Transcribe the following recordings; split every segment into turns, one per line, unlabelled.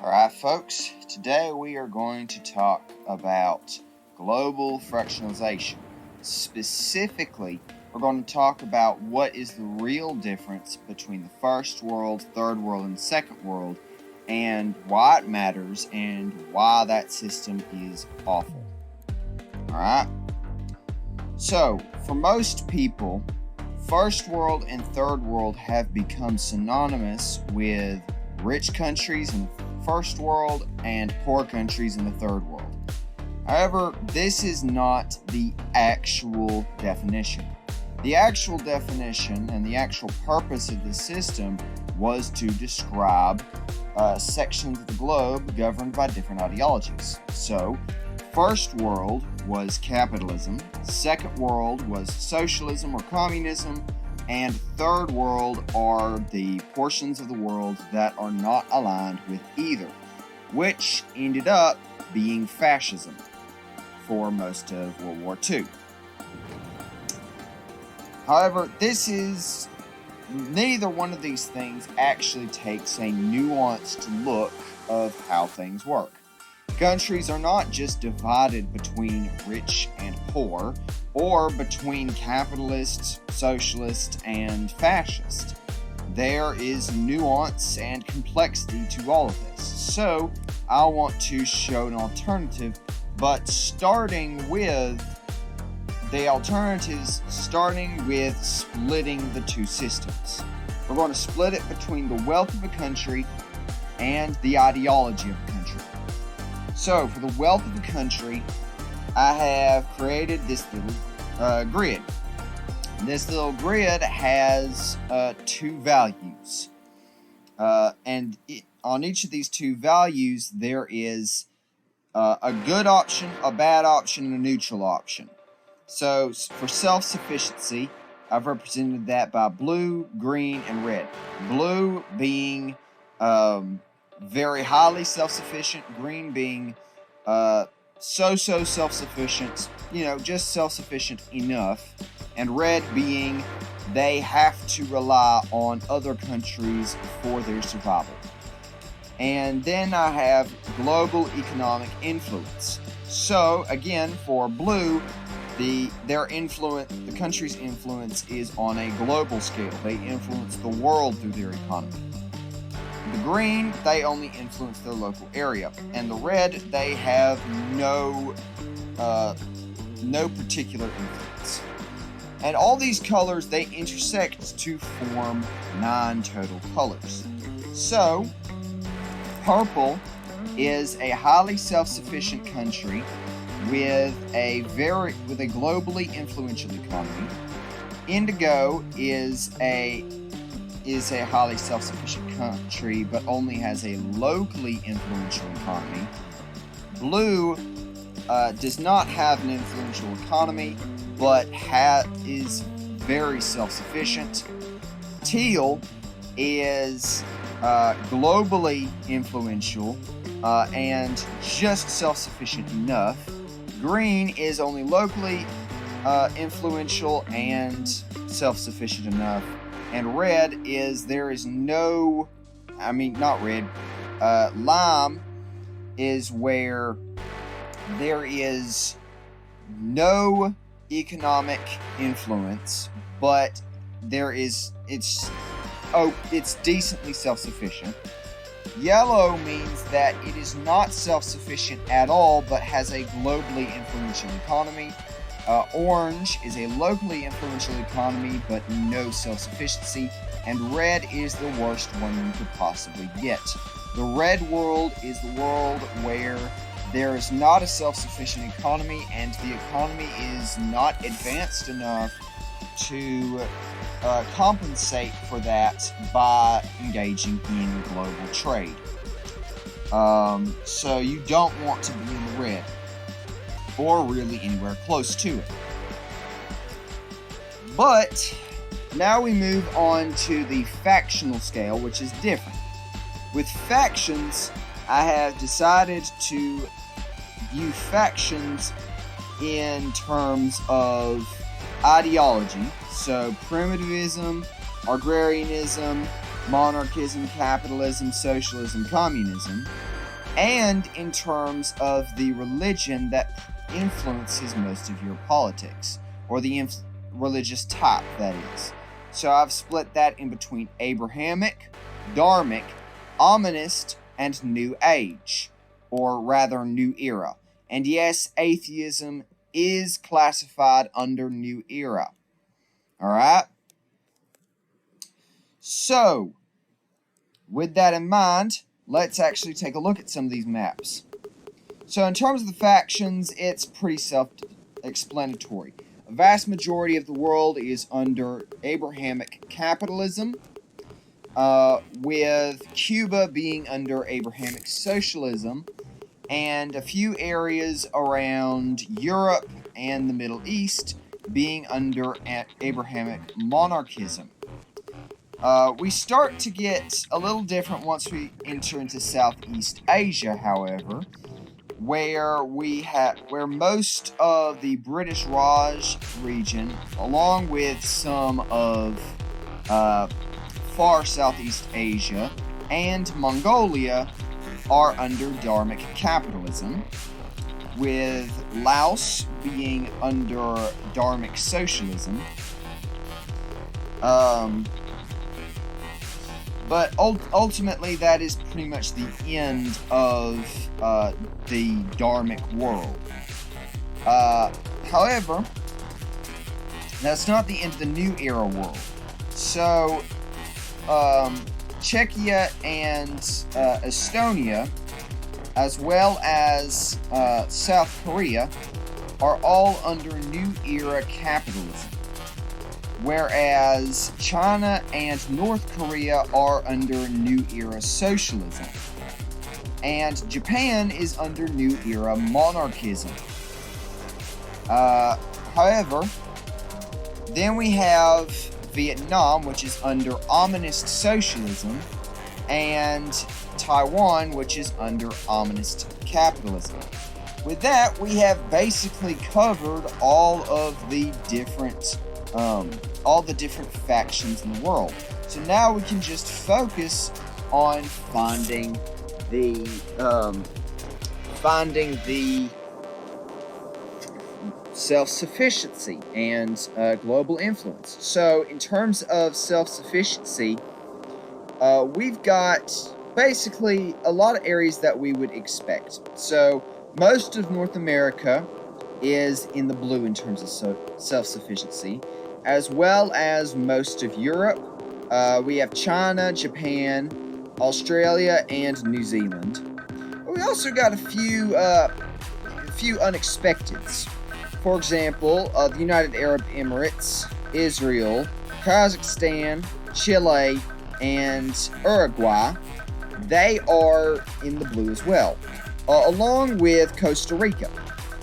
Alright folks, today we are going to talk about global fractionalization. Specifically, we're going to talk about what is the real difference between the first world, third world, and second world, and why it matters and why that system is awful. Alright? So, for most people, first world and third world have become synonymous with rich countries in the first world and poor countries in the third world. However, this is not the actual definition. The actual definition and the actual purpose of the system was to describe sections of the globe governed by different ideologies. So, first world was capitalism, second world was socialism or communism, and third world are the portions of the world that are not aligned with either, which ended up being fascism for most of World War II. However, neither one of these things actually takes a nuanced look of how things work. Countries are not just divided between rich and poor, or between capitalist, socialist, and fascist. There is nuance and complexity to all of this. So, I want to show an alternative, but starting with splitting the two systems. We're going to split it between the wealth of a country and the ideology of a country. So, for the wealth of the country, I have created this little grid. This little grid has two values. On each of these two values, there is a good option, a bad option, and a neutral option. So, for self-sufficiency, I've represented that by blue, green, and red. Blue being very highly self-sufficient, green being so-so self-sufficient, just self-sufficient enough, and red being they have to rely on other countries for their survival. And then I have global economic influence. So, again, for blue, the country's influence is on a global scale. They influence the world through their economy. The green, they only influence their local area. And the red, they have no particular influence. And all these colors, they intersect to form 9 total colors. So, purple is a highly self-sufficient country with a globally influential economy. Indigo is a highly self-sufficient country, but only has a locally influential economy. Blue does not have an influential economy, but is very self-sufficient. Teal is globally influential and just self-sufficient enough. Green is only locally influential and self-sufficient enough. And red is lime is where there is no economic influence, but it's decently self-sufficient. Yellow means that it is not self-sufficient at all, but has a globally influential economy. Orange is a locally influential economy, but no self-sufficiency. And red is the worst one you could possibly get. The red world is the world where there is not a self-sufficient economy, and the economy is not advanced enough to compensate for that by engaging in global trade. So you don't want to be in the red, or really anywhere close to it. But now we move on to the factional scale, which is different. With factions, I have decided to view factions in terms of ideology. So primitivism, agrarianism, monarchism, capitalism, socialism, communism. and in terms of the religion that influences most of your politics, or the religious type, that is. So I've split that in between Abrahamic, Dharmic, Ominist, and New Age, or rather New Era. And yes, atheism is classified under New Era. Alright? So, with that in mind, let's actually take a look at some of these maps. So in terms of the factions, it's pretty self-explanatory. A vast majority of the world is under Abrahamic capitalism, with Cuba being under Abrahamic socialism, and a few areas around Europe and the Middle East being under Abrahamic monarchism. We start to get a little different once we enter into Southeast Asia, however, where most of the British Raj region, along with some of far Southeast Asia and Mongolia, are under Dharmic capitalism, with Laos being under Dharmic socialism. But ultimately, that is pretty much the end of the Dharmic world. However, that's not the end of the New Era world. So, Czechia and Estonia, as well as South Korea, are all under New Era capitalism, whereas China and North Korea are under New Era socialism, and Japan is under New Era monarchism. However, then we have Vietnam, which is under Ominist socialism, and Taiwan, which is under Ominist capitalism. With that, we have basically covered all of the different factions in the world. So now we can just focus on finding the self-sufficiency and global influence. So in terms of self-sufficiency, we've got basically a lot of areas that we would expect. So most of North America is in the blue in terms of self-sufficiency, as well as most of Europe. We have China, Japan, Australia, and New Zealand. We also got a few unexpecteds. For example, the United Arab Emirates, Israel, Kazakhstan, Chile, and Uruguay. They are in the blue as well, along with Costa Rica.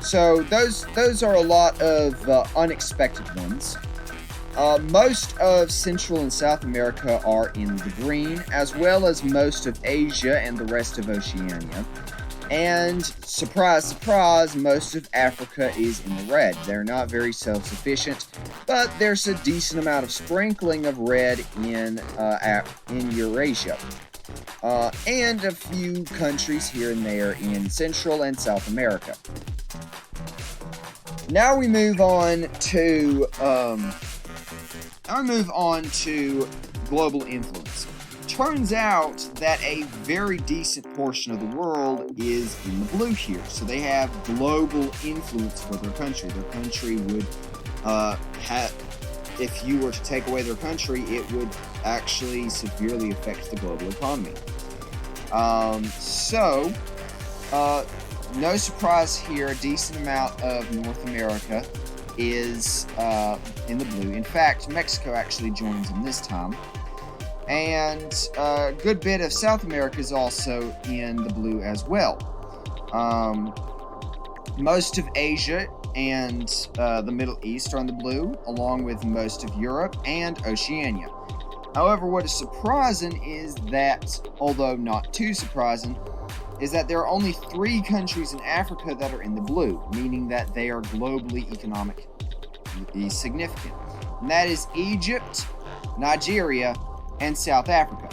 So those are a lot of unexpected ones. Most of Central and South America are in the green, as well as most of Asia and the rest of Oceania. And surprise, surprise, most of Africa is in the red. They're not very self-sufficient, but there's a decent amount of sprinkling of red in Eurasia. And a few countries here and there in Central and South America. Now we move on to global influence. Turns out that a very decent portion of the world is in the blue here. So they have global influence for their country. Their country would if you were to take away their country, it would actually severely affect the global economy. No surprise here, a decent amount of North America is in the blue. In fact, Mexico actually joins them this time. And a good bit of South America is also in the blue as well. Most of Asia and the Middle East are in the blue, along with most of Europe and Oceania. However, what is surprising is that, although not too surprising, is that there are only 3 countries in Africa that are in the blue, meaning that they are globally economically significant. And that is Egypt, Nigeria, and South Africa.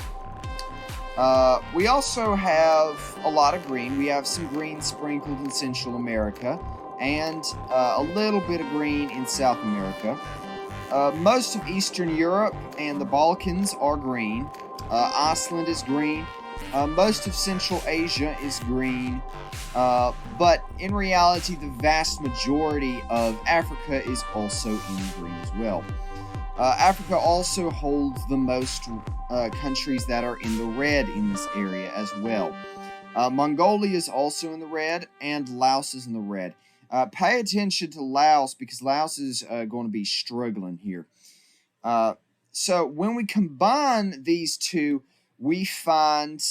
We also have a lot of green. We have some green sprinkled in Central America and a little bit of green in South America. Most of Eastern Europe and the Balkans are green. Iceland is green. Most of Central Asia is green. But in reality, the vast majority of Africa is also in green as well. Africa also holds the most countries that are in the red in this area as well. Mongolia is also in the red, and Laos is in the red. Pay attention to Laos because Laos is going to be struggling here. So when we combine these two, we find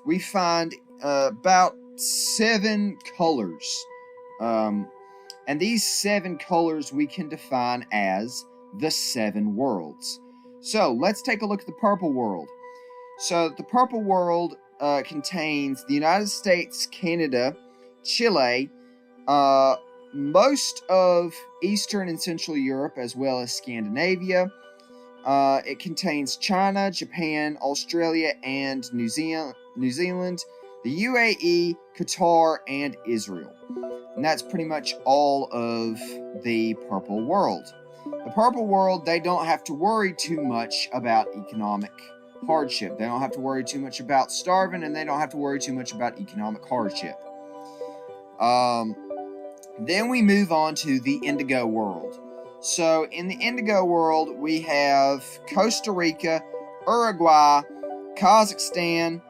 we find about 7 colors. And these 7 colors we can define as the 7 worlds. So let's take a look at the purple world. So the purple world contains the United States, Canada, Chile, most of Eastern and Central Europe, as well as Scandinavia. It contains China, Japan, Australia, and New Zealand, the UAE, Qatar, and Israel. And that's pretty much all of the purple world. The purple world, they don't have to worry too much about economic hardship. They don't have to worry too much about starving, and they don't have to worry too much about economic hardship. Then we move on to the indigo world. So in the indigo world, we have Costa Rica, Uruguay, Kazakhstan,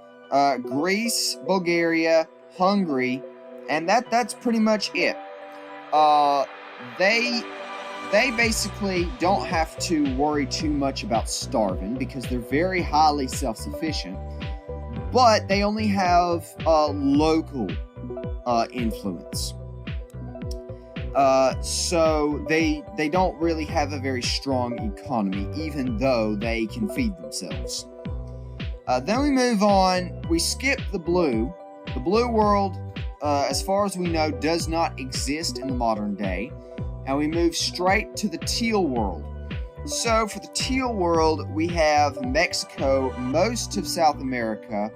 Greece, Bulgaria, Hungary, and that's pretty much it. They basically don't have to worry too much about starving because they're very highly self-sufficient, but they only have local influence. So they don't really have a very strong economy, even though they can feed themselves. Then we move on. We skip the blue. The blue world, as far as we know, does not exist in the modern day. And we move straight to the teal world. So for the teal world, we have Mexico, most of South America,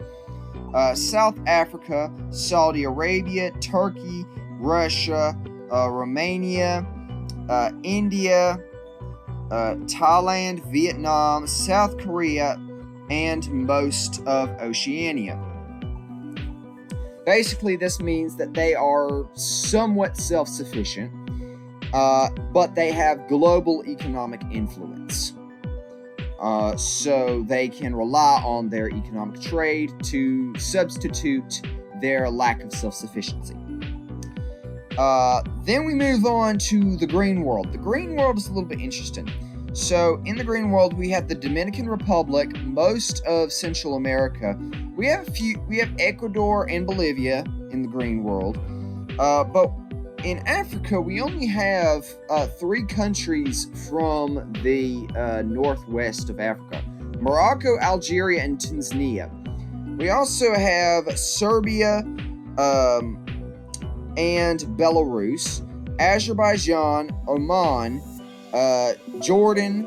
South Africa, Saudi Arabia, Turkey, Russia, Romania, India, Thailand, Vietnam, South Korea, and most of Oceania. Basically, this means that they are somewhat self-sufficient, but they have global economic influence. So they can rely on their economic trade to substitute their lack of self-sufficiency. Then we move on to the green world. The green world is a little bit interesting. So in the green world, we have the Dominican Republic, most of Central America. We have Ecuador and Bolivia in the green world. But in Africa, we only have 3 countries from the northwest of Africa: Morocco, Algeria, and Tanzania. We also have Serbia and Belarus, Azerbaijan, Oman, Jordan,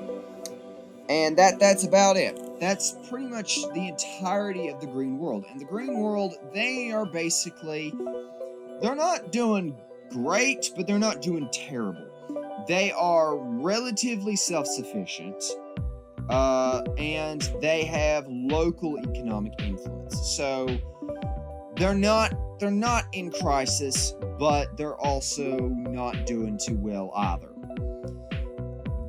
and that's about it. That's pretty much the entirety of the green world. And the green world, they're not doing great, but they're not doing terrible. They are relatively self-sufficient, and they have local economic influence. So they're not in crisis, but they're also not doing too well either.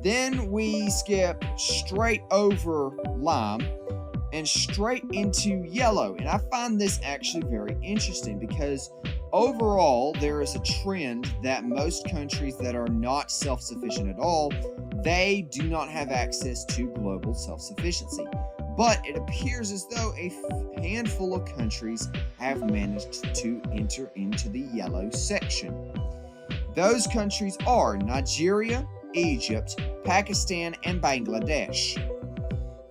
Then we skip straight over lime and straight into yellow. And I find this actually very interesting because overall there is a trend that most countries that are not self-sufficient at all, they do not have access to global self-sufficiency. But it appears as though a handful of countries have managed to enter into the yellow section. Those countries are Nigeria, Egypt, Pakistan, and Bangladesh.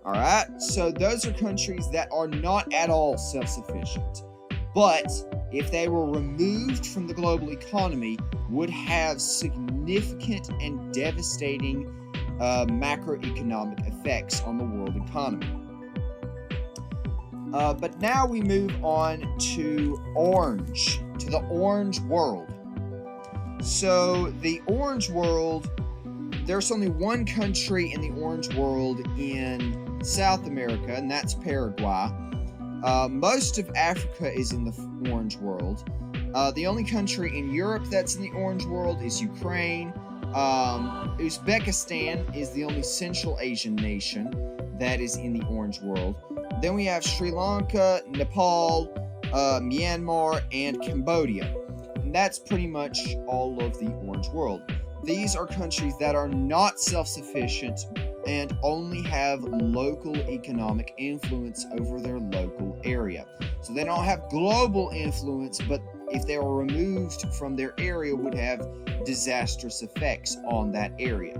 Alright, so those are countries that are not at all self-sufficient, but if they were removed from the global economy, would have significant and devastating macroeconomic effects on the world economy. But now we move on to orange, to the orange world. So the orange world, there's only one country in the orange world in South America, and that's Paraguay. Most of Africa is in the orange world. The only country in Europe that's in the orange world is Ukraine. Uzbekistan is the only Central Asian nation that is in the orange world. Then we have Sri Lanka, Nepal, Myanmar, and Cambodia. And that's pretty much all of the orange world. These are countries that are not self-sufficient and only have local economic influence over their local area. So they don't have global influence, but if they were removed from their area, would have disastrous effects on that area.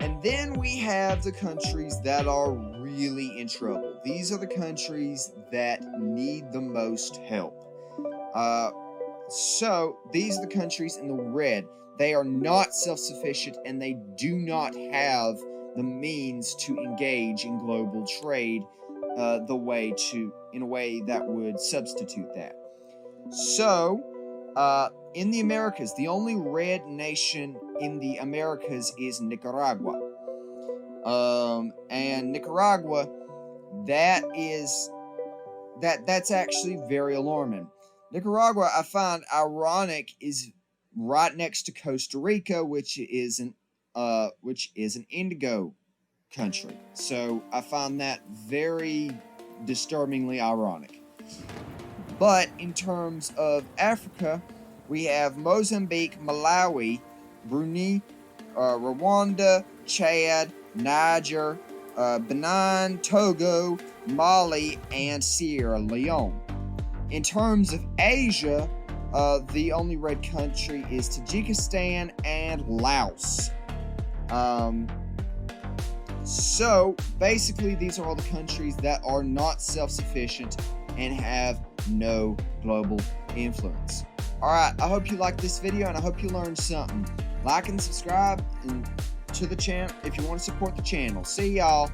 And then we have the countries that are really in trouble. These are the countries that need the most help. So these are the countries in the red. They are not self-sufficient and they do not have the means to engage in global trade in a way that would substitute that. So, in the Americas, the only red nation in the Americas is Nicaragua. And Nicaragua, that's actually very alarming. Nicaragua, I find ironic, is right next to Costa Rica, which is an indigo country. So I find that very disturbingly ironic. But in terms of Africa, we have Mozambique, Malawi, Brunei, Rwanda, Chad, Niger, Benin, Togo, Mali, and Sierra Leone. In terms of Asia, the only red country is Tajikistan and Laos. So basically, these are all the countries that are not self-sufficient and have no global influence. Alright, I hope you liked this video and I hope you learned something. Like and subscribe to the channel if you want to support the channel. See y'all.